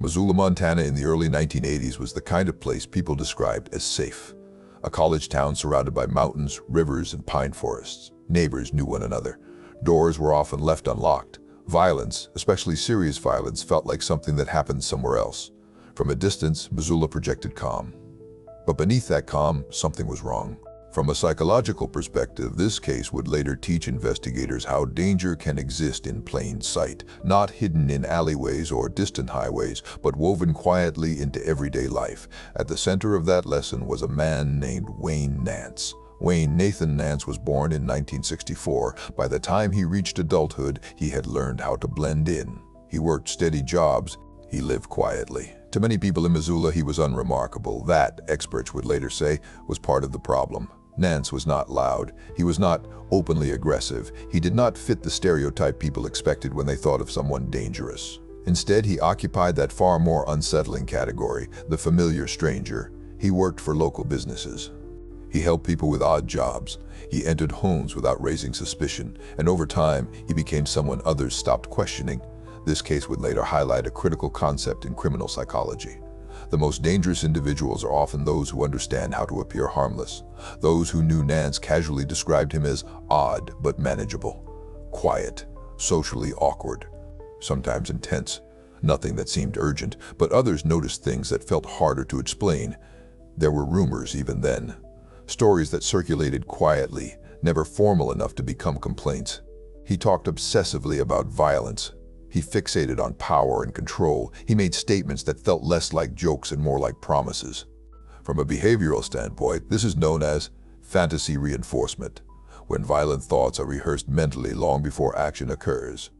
Missoula, Montana in the early 1980s was the kind of place people described as safe. A college town surrounded by mountains, rivers, and pine forests. Neighbors knew one another. Doors were often left unlocked. Violence, especially serious violence, felt like something that happened somewhere else. From a distance, Missoula projected calm. But beneath that calm, something was wrong. From a psychological perspective, this case would later teach investigators how danger can exist in plain sight, not hidden in alleyways or distant highways, but woven quietly into everyday life. At the center of that lesson was a man named Wayne Nance. Wayne Nathan Nance was born in 1964. By the time he reached adulthood, he had learned how to blend in. He worked steady jobs. He lived quietly. To many people in Missoula, he was unremarkable. That, experts would later say, was part of the problem. Nance was not loud. He was not openly aggressive. He did not fit the stereotype people expected when they thought of someone dangerous. Instead, he occupied that far more unsettling category, the familiar stranger. He worked for local businesses. He helped people with odd jobs. He entered homes without raising suspicion, and over time, he became someone others stopped questioning. This case would later highlight a critical concept in criminal psychology. The most dangerous individuals are often those who understand how to appear harmless. Those who knew Nance casually described him as odd but manageable, quiet, socially awkward, sometimes intense, nothing that seemed urgent, but others noticed things that felt harder to explain. There were rumors even then, stories that circulated quietly, never formal enough to become complaints. He talked obsessively about violence. He fixated on power and control. He made statements that felt less like jokes and more like promises. From a behavioral standpoint, this is known as fantasy reinforcement, when violent thoughts are rehearsed mentally long before action occurs.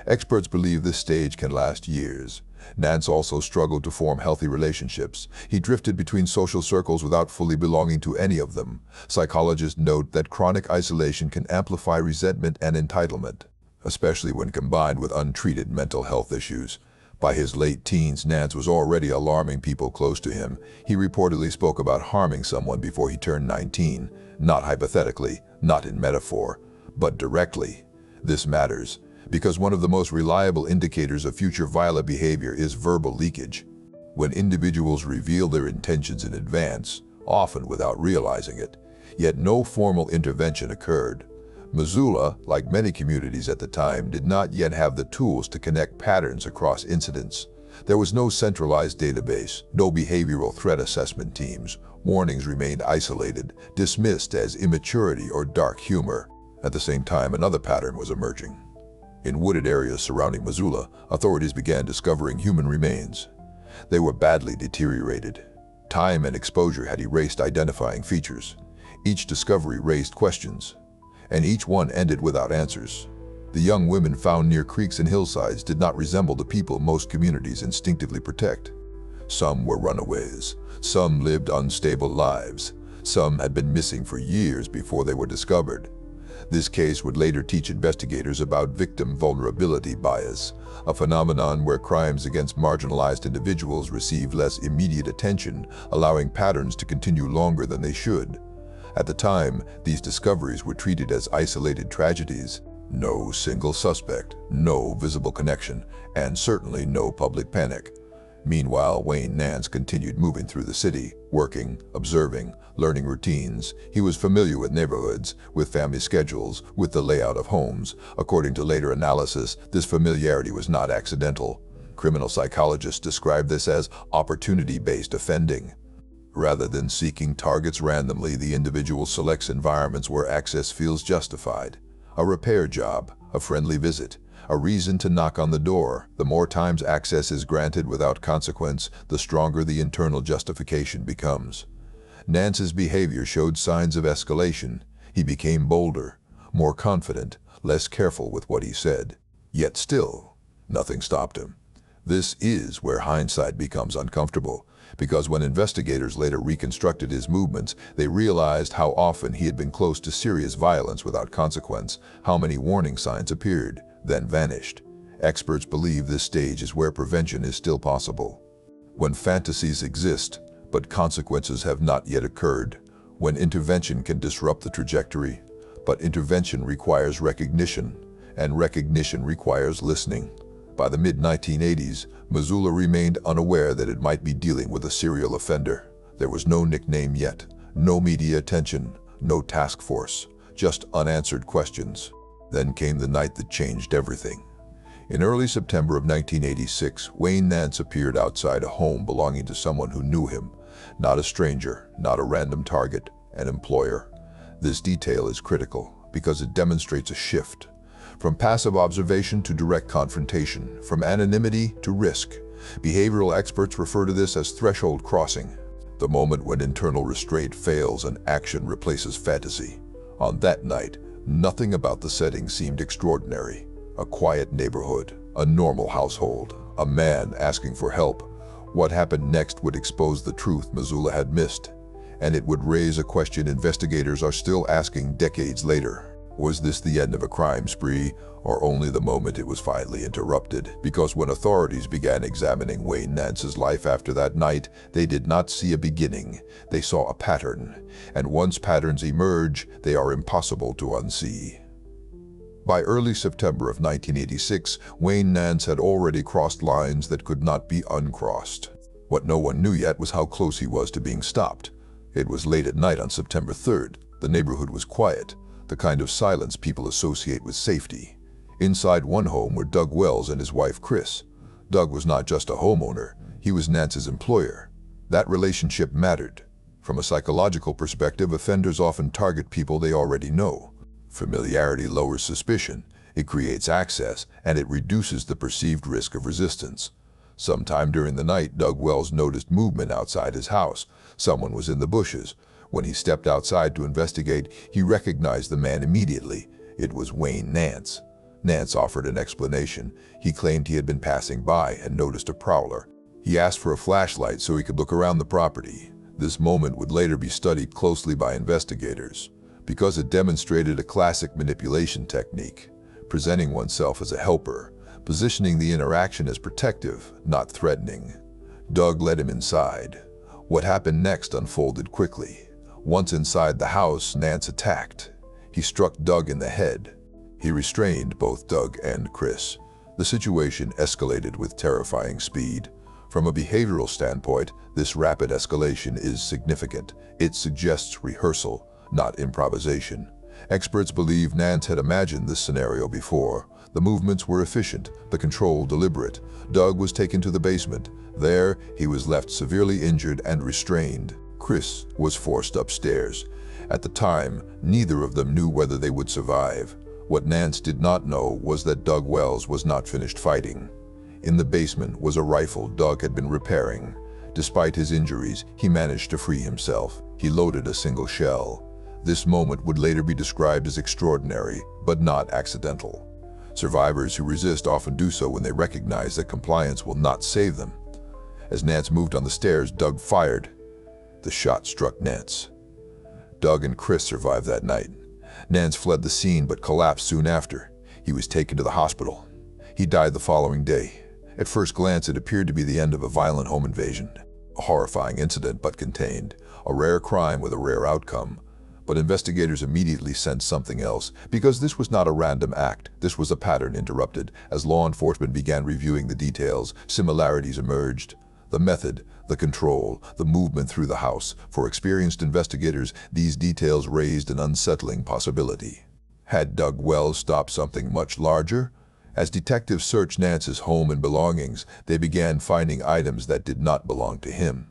Experts believe this stage can last years. Nance also struggled to form healthy relationships. He drifted between social circles without fully belonging to any of them. Psychologists note that chronic isolation can amplify resentment and entitlement, especially when combined with untreated mental health issues. By his late teens, Nance was already alarming people close to him. He reportedly spoke about harming someone before he turned 19, not hypothetically, not in metaphor, but directly. This matters, because one of the most reliable indicators of future violent behavior is verbal leakage. When individuals reveal their intentions in advance, often without realizing it, yet no formal intervention occurred. Missoula, like many communities at the time, did not yet have the tools to connect patterns across incidents. There was no centralized database, no behavioral threat assessment teams. Warnings remained isolated, dismissed as immaturity or dark humor. At the same time, another pattern was emerging. In wooded areas surrounding Missoula, authorities began discovering human remains. They were badly deteriorated. Time and exposure had erased identifying features. Each discovery raised questions, and each one ended without answers. The young women found near creeks and hillsides did not resemble the people most communities instinctively protect. Some were runaways. Some lived unstable lives. Some had been missing for years before they were discovered. This case would later teach investigators about victim vulnerability bias, a phenomenon where crimes against marginalized individuals receive less immediate attention, allowing patterns to continue longer than they should. At the time, these discoveries were treated as isolated tragedies. No single suspect, no visible connection, and certainly no public panic. Meanwhile, Wayne Nance continued moving through the city, working, observing, learning routines. He was familiar with neighborhoods, with family schedules, with the layout of homes. According to later analysis, this familiarity was not accidental. Criminal psychologists describe this as opportunity-based offending. Rather than seeking targets randomly, the individual selects environments where access feels justified. A repair job, a friendly visit, a reason to knock on the door. The more times access is granted without consequence, the stronger the internal justification becomes. Nance's behavior showed signs of escalation. He became bolder, more confident, less careful with what he said. Yet still, nothing stopped him. This is where hindsight becomes uncomfortable, because when investigators later reconstructed his movements, they realized how often he had been close to serious violence without consequence, how many warning signs appeared, then vanished. Experts believe this stage is where prevention is still possible. When fantasies exist, but consequences have not yet occurred. When intervention can disrupt the trajectory, but intervention requires recognition, and recognition requires listening. By the mid-1980s, Missoula remained unaware that it might be dealing with a serial offender. There was no nickname yet, no media attention, no task force, just unanswered questions. Then came the night that changed everything. In early September of 1986, Wayne Nance appeared outside a home belonging to someone who knew him. Not a stranger, not a random target, an employer. This detail is critical because it demonstrates a shift. From passive observation to direct confrontation, from anonymity to risk. Behavioral experts refer to this as threshold crossing, the moment when internal restraint fails and action replaces fantasy. On that night, nothing about the setting seemed extraordinary. A quiet neighborhood, a normal household, a man asking for help. What happened next would expose the truth Missoula had missed, and it would raise a question investigators are still asking decades later. Was this the end of a crime spree, or only the moment it was finally interrupted? Because when authorities began examining Wayne Nance's life after that night, they did not see a beginning. They saw a pattern, and once patterns emerge, they are impossible to unsee. By early September of 1986, Wayne Nance had already crossed lines that could not be uncrossed. What no one knew yet was how close he was to being stopped. It was late at night on September 3rd. The neighborhood was quiet, the kind of silence people associate with safety. Inside one home were Doug Wells and his wife Chris. Doug was not just a homeowner, he was Nance's employer. That relationship mattered. From a psychological perspective, offenders often target people they already know. Familiarity lowers suspicion, it creates access, and it reduces the perceived risk of resistance. Sometime during the night, Doug Wells noticed movement outside his house. Someone was in the bushes. When he stepped outside to investigate, he recognized the man immediately. It was Wayne Nance. Nance offered an explanation. He claimed he had been passing by and noticed a prowler. He asked for a flashlight so he could look around the property. This moment would later be studied closely by investigators, because it demonstrated a classic manipulation technique, presenting oneself as a helper, positioning the interaction as protective, not threatening. Doug led him inside. What happened next unfolded quickly. Once inside the house, Nance attacked. He struck Doug in the head. He restrained both Doug and Chris. The situation escalated with terrifying speed. From a behavioral standpoint, this rapid escalation is significant. It suggests rehearsal, not improvisation. Experts believe Nance had imagined this scenario before. The movements were efficient, the control deliberate. Doug was taken to the basement. There, he was left severely injured and restrained. Chris was forced upstairs. At the time, neither of them knew whether they would survive. What Nance did not know was that Doug Wells was not finished fighting. In the basement was a rifle Doug had been repairing. Despite his injuries, he managed to free himself. He loaded a single shell. This moment would later be described as extraordinary, but not accidental. Survivors who resist often do so when they recognize that compliance will not save them. As Nance moved on the stairs, Doug fired. The shot struck Nance. Doug and Chris survived that night. Nance fled the scene but collapsed soon after. He was taken to the hospital. He died the following day. At first glance, it appeared to be the end of a violent home invasion. A horrifying incident but contained. A rare crime with a rare outcome. But investigators immediately sensed something else, because this was not a random act. This was a pattern interrupted. As law enforcement began reviewing the details, similarities emerged. The method, the control, the movement through the house. For experienced investigators, these details raised an unsettling possibility. Had Doug Wells stopped something much larger? As detectives searched Nance's home and belongings, they began finding items that did not belong to him.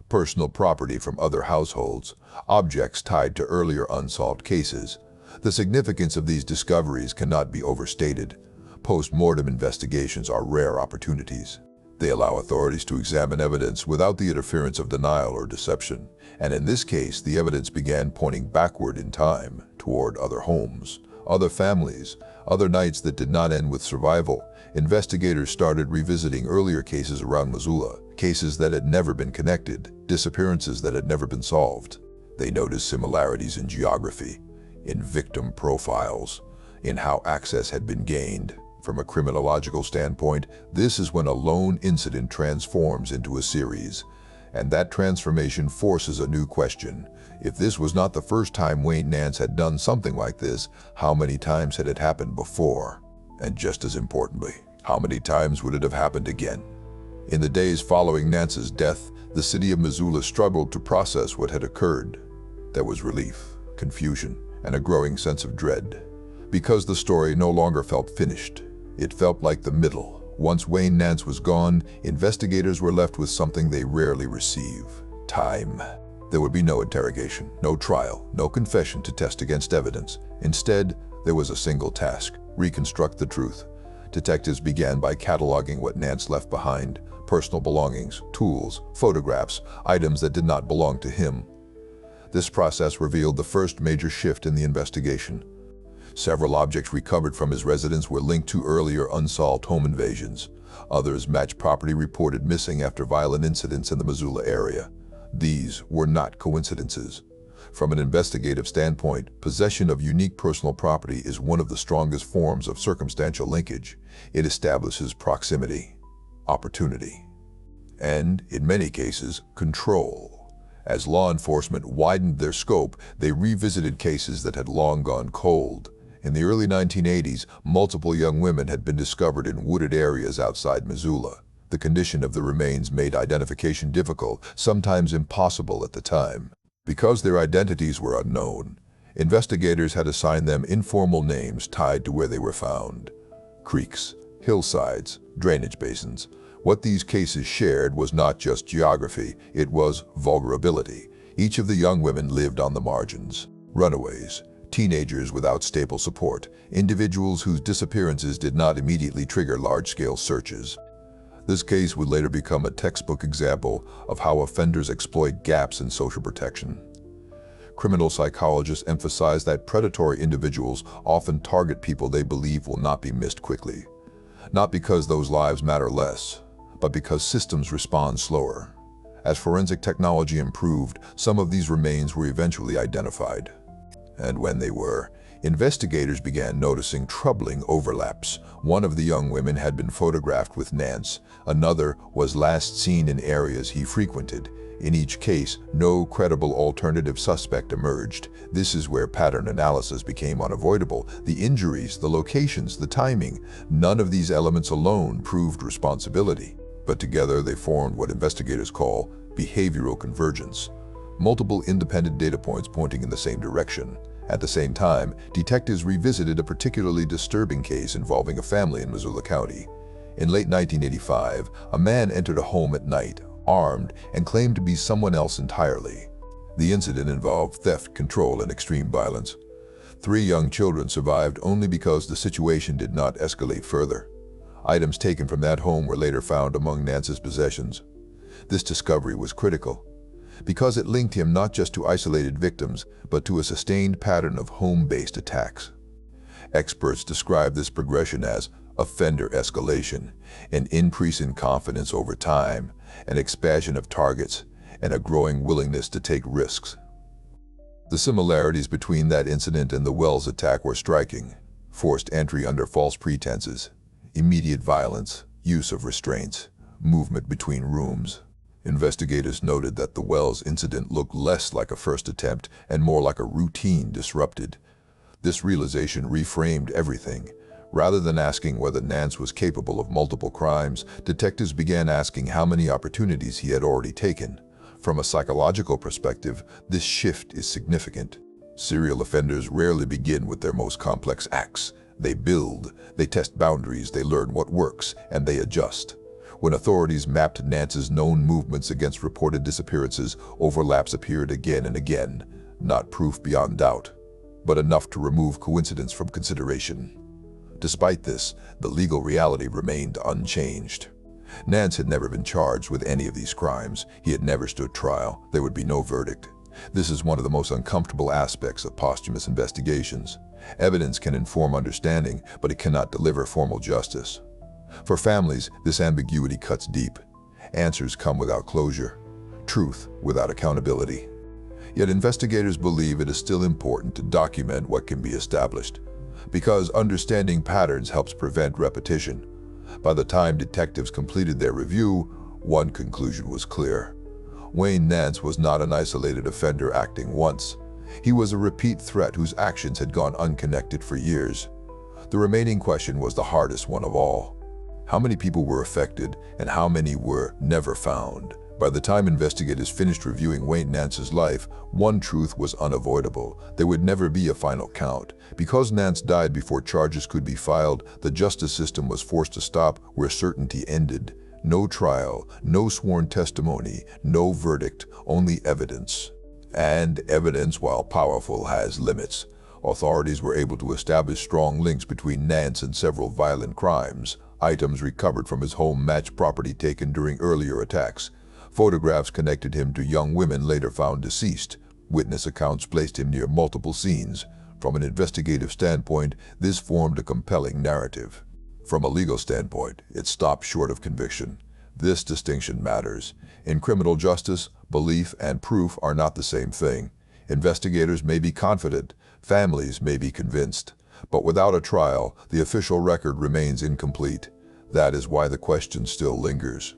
Personal property from other households, objects tied to earlier unsolved cases. The significance of these discoveries cannot be overstated. Post-mortem investigations are rare opportunities. They allow authorities to examine evidence without the interference of denial or deception. And in this case, the evidence began pointing backward in time, toward other homes, other families, other nights that did not end with survival. Investigators started revisiting earlier cases around Missoula, cases that had never been connected, disappearances that had never been solved. They noticed similarities in geography, in victim profiles, in how access had been gained. From a criminological standpoint, this is when a lone incident transforms into a series. And that transformation forces a new question. If this was not the first time Wayne Nance had done something like this, how many times had it happened before? And just as importantly, How many times would it have happened again? In the days following Nance's death, the city of Missoula struggled to process what had occurred. There was relief, confusion, and a growing sense of dread. Because the story no longer felt finished, it felt like the middle. Once Wayne Nance was gone, investigators were left with something they rarely receive: time. There would be no interrogation, no trial, no confession to test against evidence. Instead, there was a single task: reconstruct the truth. Detectives began by cataloging what Nance left behind: personal belongings, tools, photographs, items that did not belong to him. This process revealed the first major shift in the investigation. Several objects recovered from his residence were linked to earlier unsolved home invasions. Others matched property reported missing after violent incidents in the Missoula area. These were not coincidences. From an investigative standpoint, possession of unique personal property is one of the strongest forms of circumstantial linkage. It establishes proximity, opportunity, and, in many cases, control. As law enforcement widened their scope, they revisited cases that had long gone cold. In the early 1980s, multiple young women had been discovered in wooded areas outside Missoula. The condition of the remains made identification difficult, sometimes impossible at the time. Because their identities were unknown, investigators had assigned them informal names tied to where they were found: creeks, hillsides, drainage basins. What these cases shared was not just geography, it was vulnerability. Each of the young women lived on the margins: runaways, teenagers without stable support, individuals whose disappearances did not immediately trigger large-scale searches. This case would later become a textbook example of how offenders exploit gaps in social protection. Criminal psychologists emphasize that predatory individuals often target people they believe will not be missed quickly. Not because those lives matter less, but because systems respond slower. As forensic technology improved, some of these remains were eventually identified. And when they were, investigators began noticing troubling overlaps. One of the young women had been photographed with Nance. Another was last seen in areas he frequented. In each case, no credible alternative suspect emerged. This is where pattern analysis became unavoidable. The injuries, the locations, the timing, none of these elements alone proved responsibility. But together they formed what investigators call behavioral convergence. Multiple independent data points pointing in the same direction. At the same time, detectives revisited a particularly disturbing case involving a family in Missoula County. In late 1985, a man entered a home at night, armed, and claimed to be someone else entirely. The incident involved theft, control, and extreme violence. 3 young children survived only because the situation did not escalate further. Items taken from that home were later found among Nance's possessions. This discovery was critical, because it linked him not just to isolated victims, but to a sustained pattern of home-based attacks. Experts describe this progression as offender escalation, an increase in confidence over time, an expansion of targets, and a growing willingness to take risks. The similarities between that incident and the Wells attack were striking: forced entry under false pretenses, immediate violence, use of restraints, movement between rooms. Investigators noted that the Wells incident looked less like a first attempt and more like a routine disrupted. This realization reframed everything. Rather than asking whether Nance was capable of multiple crimes, detectives began asking how many opportunities he had already taken. From a psychological perspective, this shift is significant. Serial offenders rarely begin with their most complex acts. They build, they test boundaries, they learn what works, and they adjust. When authorities mapped Nance's known movements against reported disappearances, overlaps appeared again and again. Not proof beyond doubt, but enough to remove coincidence from consideration. Despite this, the legal reality remained unchanged. Nance had never been charged with any of these crimes. He had never stood trial. There would be no verdict. This is one of the most uncomfortable aspects of posthumous investigations. Evidence can inform understanding, but it cannot deliver formal justice. For families, this ambiguity cuts deep. Answers come without closure, truth without accountability. Yet investigators believe it is still important to document what can be established, because understanding patterns helps prevent repetition. By the time detectives completed their review, one conclusion was clear. Wayne Nance was not an isolated offender acting once. He was a repeat threat whose actions had gone unconnected for years. The remaining question was the hardest one of all. How many people were affected and how many were never found? By the time investigators finished reviewing Wayne Nance's life, one truth was unavoidable. There would never be a final count. Because Nance died before charges could be filed, the justice system was forced to stop where certainty ended. No trial, no sworn testimony, no verdict, only evidence. And evidence, while powerful, has limits. Authorities were able to establish strong links between Nance and several violent crimes. Items recovered from his home matched property taken during earlier attacks. Photographs connected him to young women later found deceased. Witness accounts placed him near multiple scenes. From an investigative standpoint, this formed a compelling narrative. From a legal standpoint, it stopped short of conviction. This distinction matters. In criminal justice, belief and proof are not the same thing. Investigators may be confident, families may be convinced, but without a trial, the official record remains incomplete. That is why the question still lingers.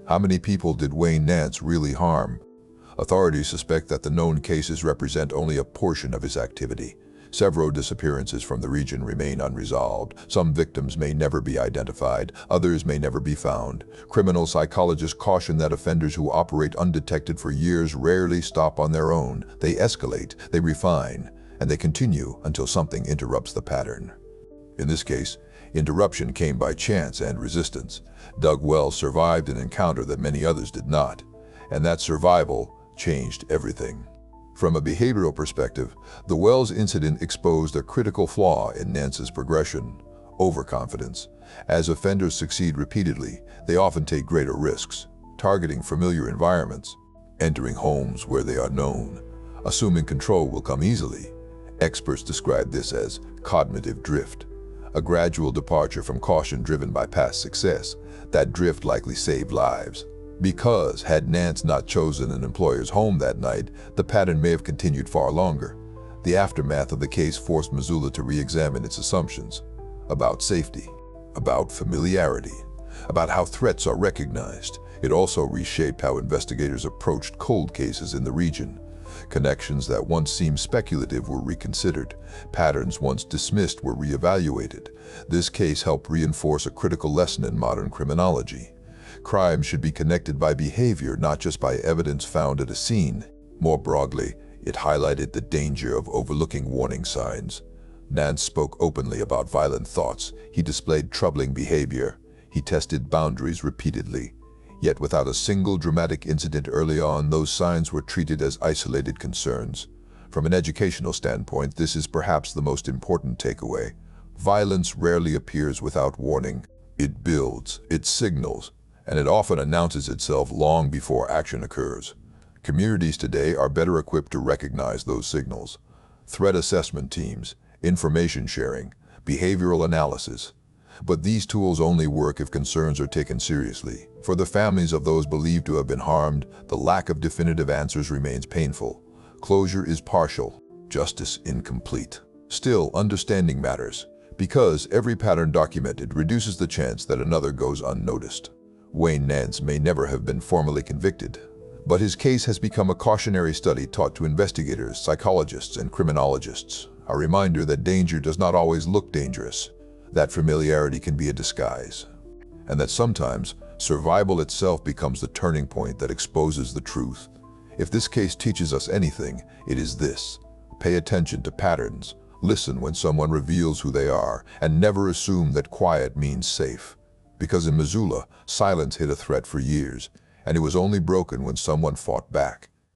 How many people did Wayne Nance really harm? Authorities suspect that the known cases represent only a portion of his activity. Several disappearances from the region remain unresolved. Some victims may never be identified, others may never be found. Criminal psychologists caution that offenders who operate undetected for years rarely stop on their own. They escalate, they refine, and they continue until something interrupts the pattern. In this case, interruption came by chance and resistance. Doug Wells survived an encounter that many others did not, and that survival changed everything. From a behavioral perspective, the Wells incident exposed a critical flaw in Nance's progression: overconfidence. As offenders succeed repeatedly, they often take greater risks, targeting familiar environments, entering homes where they are known. Assuming control will come easily. Experts describe this as cognitive drift, a gradual departure from caution driven by past success. That drift likely saved lives. Because had Nance not chosen an employer's home that night, the pattern may have continued far longer. The aftermath of the case forced Missoula to re-examine its assumptions about safety, about familiarity, about how threats are recognized. It also reshaped how investigators approached cold cases in the region. Connections that once seemed speculative were reconsidered. Patterns once dismissed were reevaluated. This case helped reinforce a critical lesson in modern criminology. Crime should be connected by behavior, not just by evidence found at a scene. More broadly, it highlighted the danger of overlooking warning signs. Nance spoke openly about violent thoughts. He displayed troubling behavior. He tested boundaries repeatedly. Yet without a single dramatic incident early on, those signs were treated as isolated concerns. From an educational standpoint, this is perhaps the most important takeaway. Violence rarely appears without warning. It builds, it signals, and it often announces itself long before action occurs. Communities today are better equipped to recognize those signals. Threat assessment teams, information sharing, behavioral analysis. But these tools only work if concerns are taken seriously. For the families of those believed to have been harmed, the lack of definitive answers remains painful. Closure is partial, justice incomplete. Still, understanding matters, because every pattern documented reduces the chance that another goes unnoticed. Wayne Nance may never have been formally convicted, but his case has become a cautionary study taught to investigators, psychologists, and criminologists. A reminder that danger does not always look dangerous, that familiarity can be a disguise, and that sometimes survival itself becomes the turning point that exposes the truth. If this case teaches us anything, it is this: pay attention to patterns, listen when someone reveals who they are, and never assume that quiet means safe. Because in Missoula, silence hid a threat for years, and it was only broken when someone fought back.